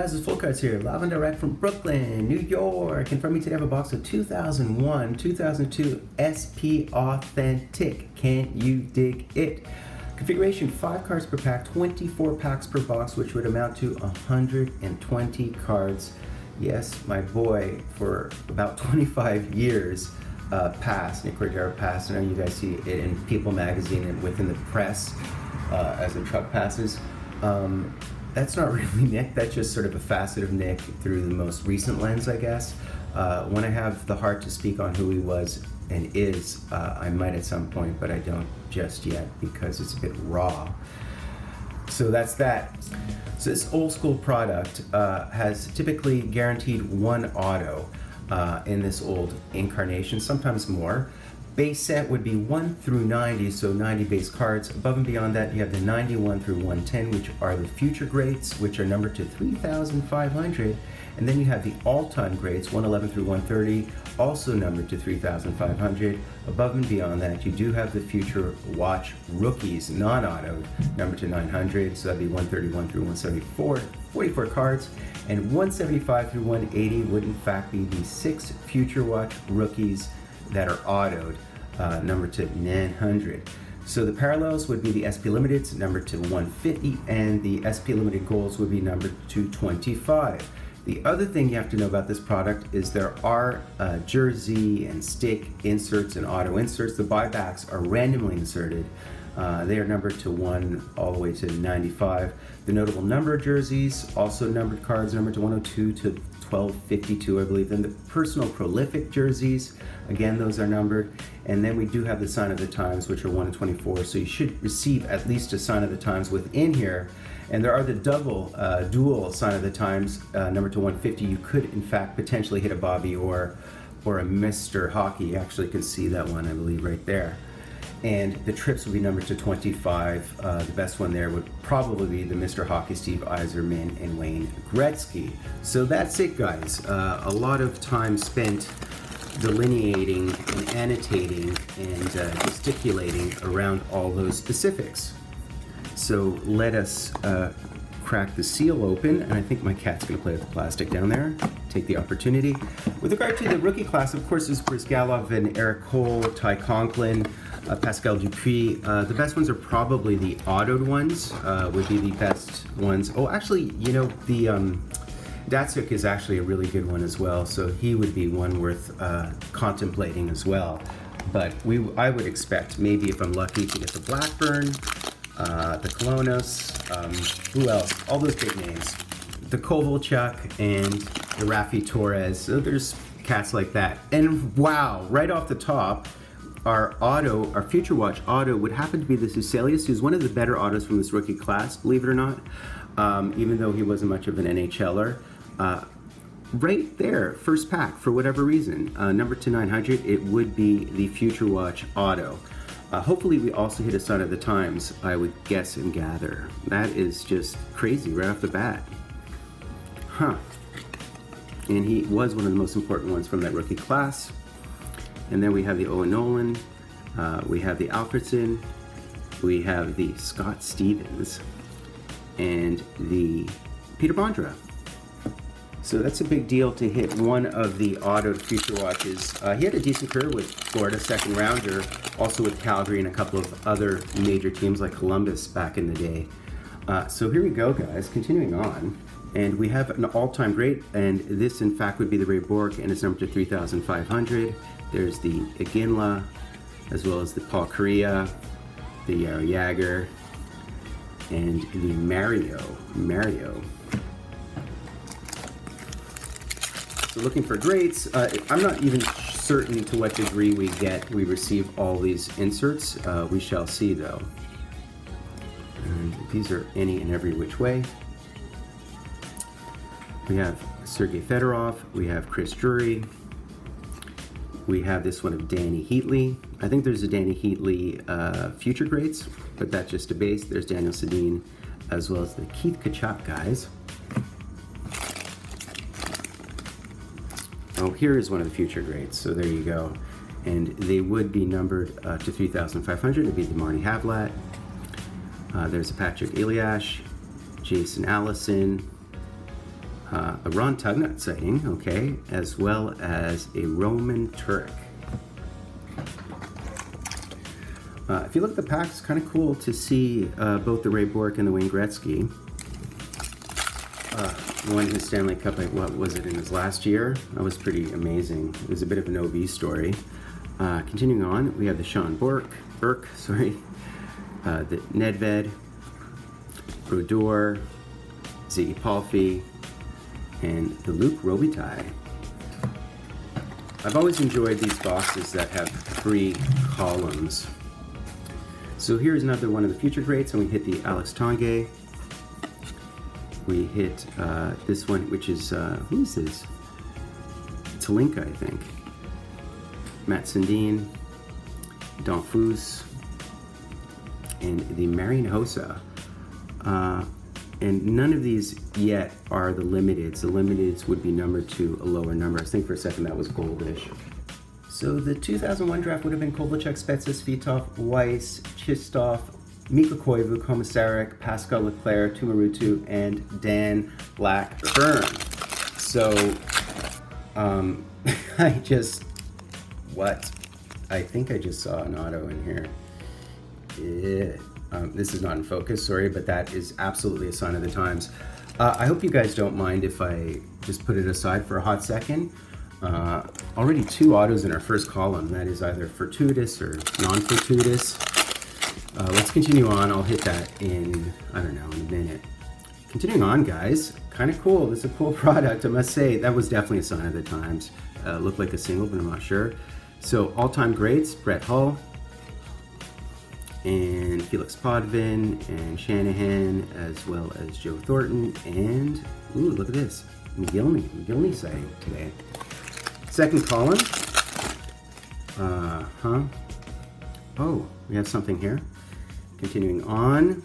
guys? It's Full Cards here, live and direct from Brooklyn, New York. And from me today I have a box of 2001, 2002 SP Authentic. Can you dig it? Configuration 5 cards per pack, 24 packs per box, which would amount to 120 cards. Yes, my boy, for about 25 years past, Nichol passed. I know you guys see it in People magazine and within the press as the truck passes. That's not really Nick, that's just sort of a facet of Nick through the most recent lens, I guess. When I have the heart to speak on who he was and is, I might at some point, but I don't just yet because it's a bit raw. So that's that. So this old school product has typically guaranteed one auto in this old incarnation, sometimes more. Base set would be 1 through 90, so 90 base cards. Above and beyond that, you have the 91 through 110, which are the future grades, which are numbered to 3,500. And then you have the all-time grades, 111 through 130, also numbered to 3,500. Above and beyond that, you do have the future watch rookies, non-autoed, numbered to 900, so that'd be 131 through 174, 44 cards. And 175 through 180 would in fact be the 6 future watch rookies that are autoed, numbered to 900. So the parallels would be the SP Limiteds, numbered to 150, and the SP Limited Golds would be numbered to 25. The other thing you have to know about this product is there are jersey and stick inserts and auto inserts. The buybacks are randomly inserted. They are numbered to 1 all the way to 95. The notable number jerseys, also numbered cards, numbered to 102 to 1252, I believe. Then the personal prolific jerseys, again, those are numbered. And then we do have the sign of the times, which are 1 in 24. So you should receive at least a sign of the times within here. And there are the dual sign of the times, numbered to 150. You could, in fact, potentially hit a Bobby or a Mr. Hockey. You actually can see that one, I believe, right there. And the trips would be numbered to 25. The best one there would probably be the Mr. Hockey, Steve Yzerman, and Wayne Gretzky. So that's it, guys. A lot of time spent delineating and annotating and gesticulating around all those specifics. So let us crack the seal open, and I think my cat's going to play with the plastic down there. Take the opportunity. With regard to the rookie class, of course, there's Bryzgalov and Erat, Ty Conklin, Pascal Dupuis. The best ones are probably the autoed ones, would be the best ones. Oh, actually, you know, the Datsyuk is actually a really good one as well, so he would be one worth contemplating as well. But I would expect, maybe if I'm lucky, to get the Blackburn, the Kolanos, who else? All those big names. The Kovalchuk and the Rafi Torres. So there's cats like that. And wow, right off the top, our future watch auto would happen to be this Huselius, who's one of the better autos from this rookie class, believe it or not, even though he wasn't much of an NHLer. Right there, first pack, for whatever reason, numbered to 900, it would be the future watch auto. Hopefully we also hit a sign of the times, I would guess and gather. That is just crazy right off the bat. Huh. And he was one of the most important ones from that rookie class. And then we have the Owen Nolan, we have the Alfredson, we have the Scott Stevens, and the Peter Bondra. So that's a big deal to hit one of the autoed future watches. He had a decent career with Florida, second rounder, also with Calgary and a couple of other major teams like Columbus back in the day. So here we go, guys, continuing on. And we have an all-time great, and this in fact would be the Ray Bork, and it's numbered to 3,500. There's the Iginla, as well as the Paul Kariya, the Yarrow Jagr, and the Mario. So looking for greats, I'm not even certain to what degree we receive all these inserts. We shall see though. And these are any and every which way. We have Sergei Fedorov, we have Chris Drury, we have this one of Danny Heatley. I think there's a Danny Heatley future greats, but that's just a base. There's Daniel Sedin, as well as the Keith Tkachuk guys. Oh, here is one of the future greats, so there you go. And they would be numbered to 3,500. It'd be the Marty Havlat. There's a Patrick Eliash, Jason Allison, a Ron Tugnut sighting, okay, as well as a Roman Turek. If you look at the pack, it's kind of cool to see both the Ray Bourque and the Wayne Gretzky. Won his Stanley Cup, like, what was it, in his last year? That was pretty amazing. It was a bit of an OV story. Continuing on, we have the Sean Burke, the Nedved, Brodeur, Ziggy Palffy, and the Luc Robitaille. I've always enjoyed these boxes that have 3 columns. So here's another one of the future greats, and we hit the Alex Tanguay. We hit this one, which is, who is this? Talinka, I think. Matt Sundin, Don Fus, and the Marian Hossa. And none of these yet are the limiteds. The limiteds would be numbered to a lower number. I think for a second that was goldish. So the 2001 draft would have been Kovalchuk, Spezza, Svitov, Weiss, Chistov, Mikko Koivu, Komisarek, Pascal Leclerc, Tumarutu, and Dan Blackburn. So, I think I just saw an auto in here. This is not in focus, sorry, but that is absolutely a sign of the times. I hope you guys don't mind if I just put it aside for a hot second. Already 2 autos in our first column. That is either fortuitous or non-fortuitous. Let's continue on. I'll hit that in, I don't know, in a minute. Continuing on, guys. Kind of cool. This is a cool product, I must say. That was definitely a sign of the times. Looked like a single, but I'm not sure. So, all-time greats, Brett Hull, and Felix Potvin, and Shanahan, as well as Joe Thornton, and, ooh, look at this, McGillney sighting today. Second column, oh, we have something here. Continuing on,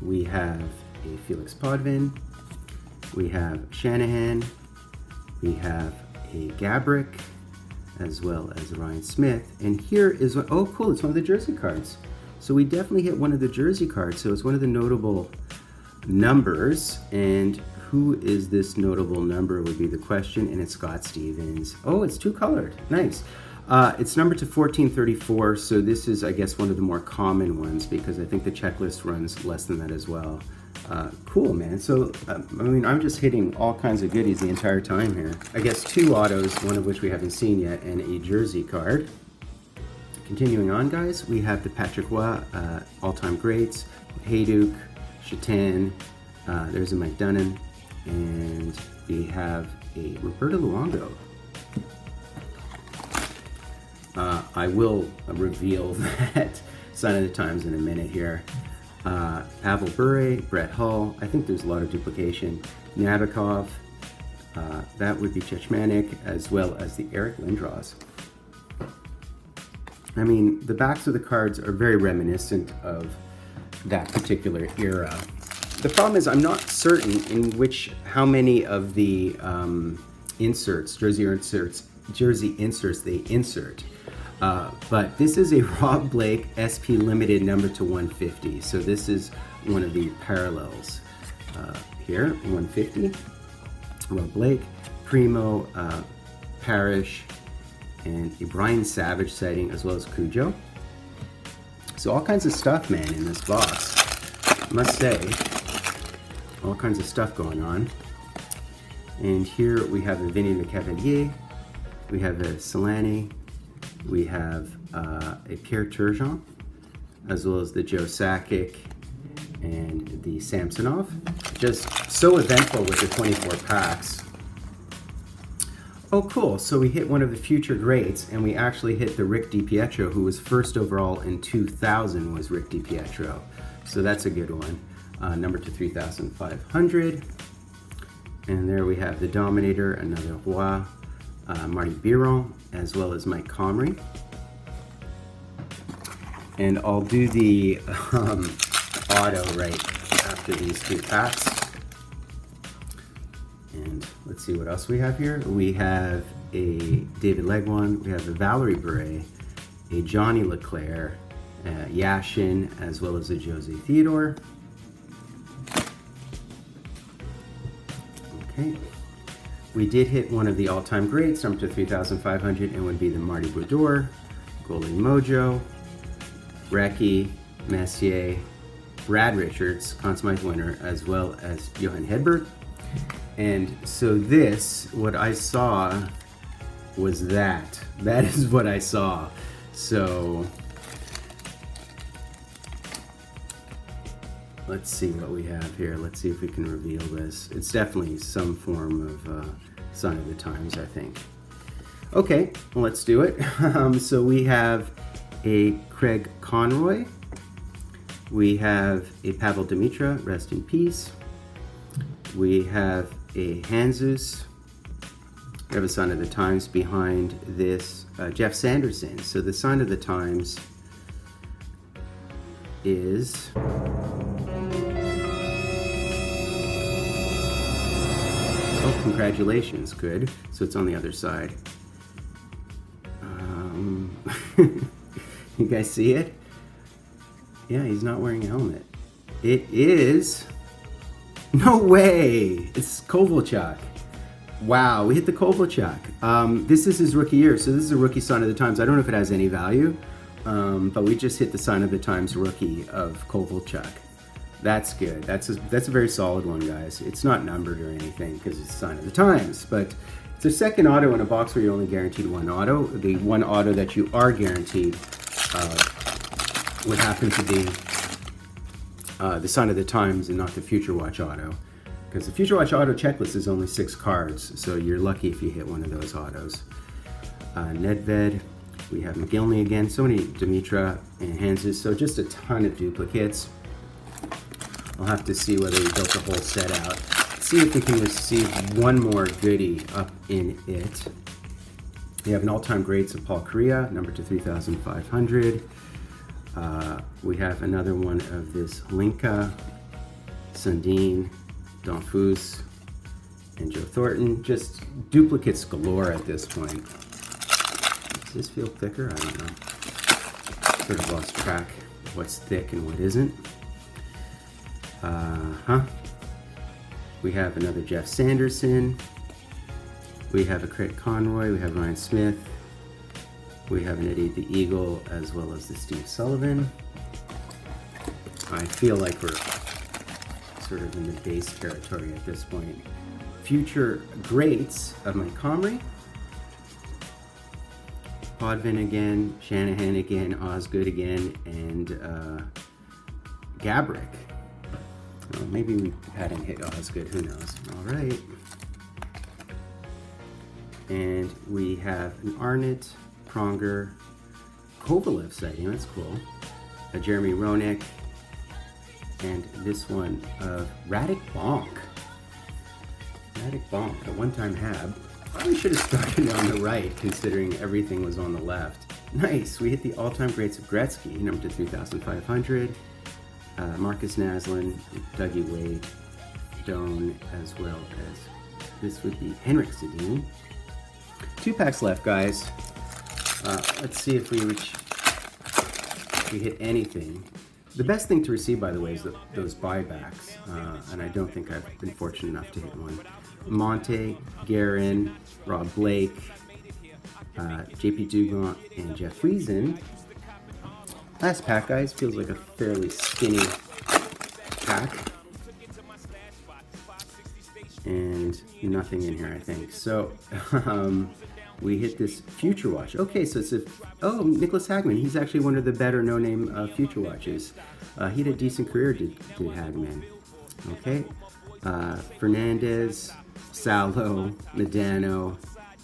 we have a Felix Potvin, we have Shanahan, we have a Gabrick, as well as Ryan Smith. And here is what, oh cool, it's one of the jersey cards. So we definitely hit one of the jersey cards. So it's one of the notable numbers. And who is this notable number would be the question. And it's Scott Stevens. Oh, it's 2-colored, nice. It's numbered to 1434. So this is, I guess, one of the more common ones because I think the checklist runs less than that as well. Cool, man. So, I mean, I'm just hitting all kinds of goodies the entire time here. I guess 2 autos, one of which we haven't seen yet, and a jersey card. Continuing on, guys, we have the Patrick Roy, all-time greats, Hayduk, Chatan, there's a Mike Dunnan, and we have a Roberto Luongo. I will reveal that sign of the times in a minute here. Pavel Bure, Brett Hull, I think there's a lot of duplication. Nabokov, that would be Chechmanik, as well as the Eric Lindros. I mean, the backs of the cards are very reminiscent of that particular era. The problem is I'm not certain in how many of the jersey inserts they insert. But this is a Rob Blake SP Limited number to 150. So this is one of the parallels here, 150. Rob Blake, Primo, Parrish, and a Brian Savage sighting, as well as Cujo. So all kinds of stuff, man, in this box. I must say, all kinds of stuff going on. And here we have a Vinny Lecavalier, we have a Solani, we have a Pierre Turgeon, as well as the Joe Sakic and the Samsonov. Just so eventful with the 24 packs. Oh, cool. So we hit one of the future greats, and we actually hit the Rick DiPietro, who was first overall in 2000, was Rick DiPietro. So that's a good one. Number to 3,500. And there we have the Dominator, another Roy, Marty Biron, as well as Mike Comrie. And I'll do the auto right after these 2 packs. And let's see what else we have here. We have a David Legwand, we have a Valerie Bure, a Johnny Leclerc, Yashin, as well as a Josie Theodore. Okay. We did hit one of the all-time greats, number to 3,500, and would be the Marty Brodeur, Goalie Mojo, Recchi, Messier, Brad Richards, Conn Smythe winner, as well as Johan Hedberg. And so this, what I saw was that. That is what I saw. So let's see what we have here. Let's see if we can reveal this. It's definitely some form of sign of the times, I think. Okay, well, let's do it. So we have a Craig Conroy. We have a Pavel Dimitra, rest in peace. We have a Hanzus. We have a sign of the times behind this, Jeff Sanderson. So the sign of the times is oh, congratulations, good. So it's on the other side. You guys see it? Yeah, he's not wearing a helmet. It is, no way, it's Kovalchuk. Wow, we hit the Kovalchuk. This is his rookie year, so this is a rookie sign of the times. I don't know if it has any value, but we just hit the sign of the times rookie of Kovalchuk. That's good. That's a very solid one, guys. It's not numbered or anything because it's sign of the times, but it's a second auto in a box where you're only guaranteed one auto. The one auto that you are guaranteed would happen to be the sign of the times and not the Future Watch auto. Because the Future Watch auto checklist is only 6 cards, so you're lucky if you hit one of those autos. Nedved, we have McGillney again, so many Dimitra and Hanses, so just a ton of duplicates. I'll have to see whether we built the whole set out. See if we can receive one more goodie up in it. We have an all-time greats of Paul Kariya, number to 3,500. We have another one of this Linka, Sundin, Dupuis, and Joe Thornton. Just duplicates galore at this point. Does this feel thicker? I don't know. Sort of lost track of what's thick and what isn't. We have another Jeff Sanderson. We have a Craig Conroy. We have Ryan Smith. We have an Eddie the Eagle, as well as the Steve Sullivan. I feel like we're sort of in the base territory at this point. Future greats of Montgomery. Podvin again, Shanahan again, Osgood again, and Gabrick. Well, maybe we hadn't hit Osgood, who knows. All right. And we have an Arnott, Pronger, Kovalev sighting, that's cool. A Jeremy Roenick, and this one of Radek Bonk. Radek Bonk, a one-time Hab. Probably should have started on the right, considering everything was on the left. Nice, we hit the all-time greats of Gretzky, number to 3,500. Marcus Naslund, Dougie Wade, Doan, as well as this would be Henrik Sedin. 2 packs left, guys. Let's see if we hit anything. The best thing to receive, by the way, is those buybacks, and I don't think I've been fortunate enough to hit one. Monte, Guerin, Rob Blake, JP Dugan, and Jeff Friesen. Last pack, guys, feels like a fairly skinny pack. And nothing in here, I think. So, we hit this Future Watch. Okay, so it's Nicholas Hagman. He's actually one of the better no-name Future Watches. He had a decent career, did Hagman. Okay, Fernandez, Salo, Medano,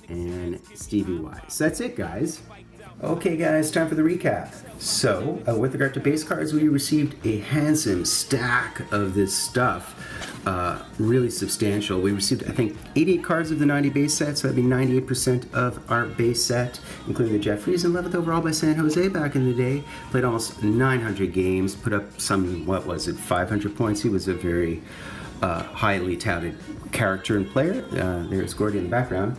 and Stevie Y. So that's it, guys. Okay, guys, time for the recap. So, with regard to base cards, we received a handsome stack of this stuff. Really substantial. We received, I think, 88 cards of the 90 base set, so that'd be 98% of our base set, including the Jeff Friesen, 11th overall by San Jose back in the day. Played almost 900 games, put up some, 500 points. He was a very highly touted character and player. There's Gordy in the background.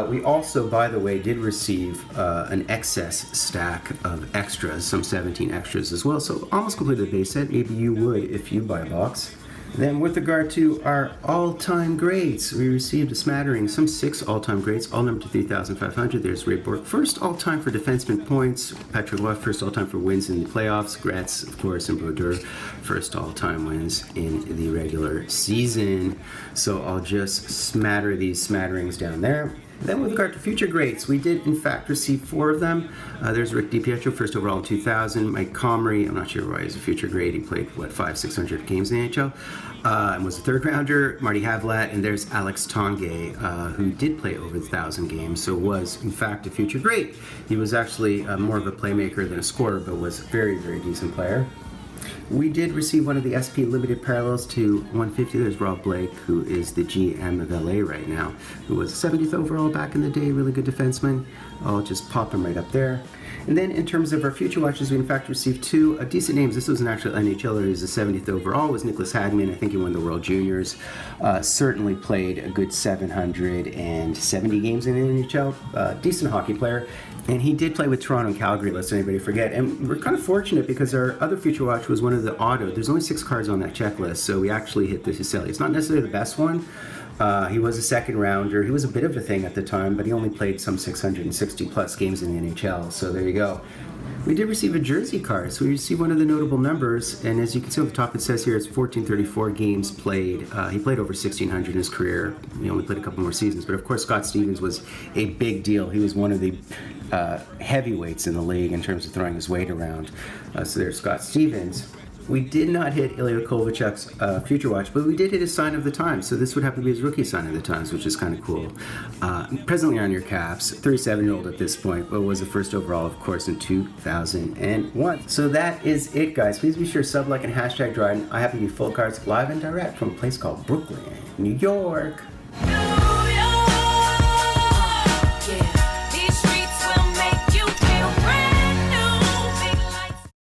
We also, by the way, did receive an excess stack of extras, some 17 extras as well. So almost completed the base set. Maybe you would if you buy a box. Then with regard to our all-time greats, we received a smattering, some 6 all-time greats, all numbered to 3,500. There's Ray Bork, first all-time for defenseman points. Petroglyph, first all-time for wins in the playoffs. Gratz, of course, and Brodeur, first all-time wins in the regular season. So I'll just smatter these smatterings down there. Then with regard to future greats, we did in fact receive 4 of them. There's Rick DiPietro, first overall in 2000. Mike Comrie, I'm not sure why he's a future great. He played, 500-600 games in the NHL and was a third rounder. Marty Havlat, and there's Alex Tanguay, who did play over 1,000 games, so was in fact a future great. He was actually more of a playmaker than a scorer, but was a very, very decent player. We did receive one of the SP limited parallels to 150. There's Rob Blake, who is the GM of LA right now, who was 70th overall back in the day, really good defenseman. I'll just pop him right up there. And then in terms of our future watches, we in fact received 2 decent names. This was an actual NHLer who's the 70th overall, was Nicholas Hagman. I think he won the World Juniors. Certainly played a good 770 games in the NHL. Decent hockey player. And he did play with Toronto and Calgary, lest anybody forget. And we're kind of fortunate because our other future watch was one of the auto. There's only 6 cards on that checklist, so we actually hit the Huselius. It's not necessarily the best one. He was a second rounder. He was a bit of a thing at the time, but he only played some 660 plus games in the NHL, so there you go. We did receive a jersey card, so we received one of the notable numbers, and as you can see on the top it says here it's 1434 games played. He played over 1,600 in his career. He only played a couple more seasons, but of course Scott Stevens was a big deal. He was one of the heavyweights in the league in terms of throwing his weight around. So there's Scott Stevens. We did not hit Ilya Kovalchuk's Future Watch, but we did hit his Sign of the Times. So this would happen to be his rookie Sign of the Times, which is kind of cool. Presently on your caps, 37-year-old at this point, but was the first overall, of course, in 2001. So that is it, guys. Please be sure to sub, like, and hashtag Dryden. I happen to be full cards live and direct from a place called Brooklyn, New York.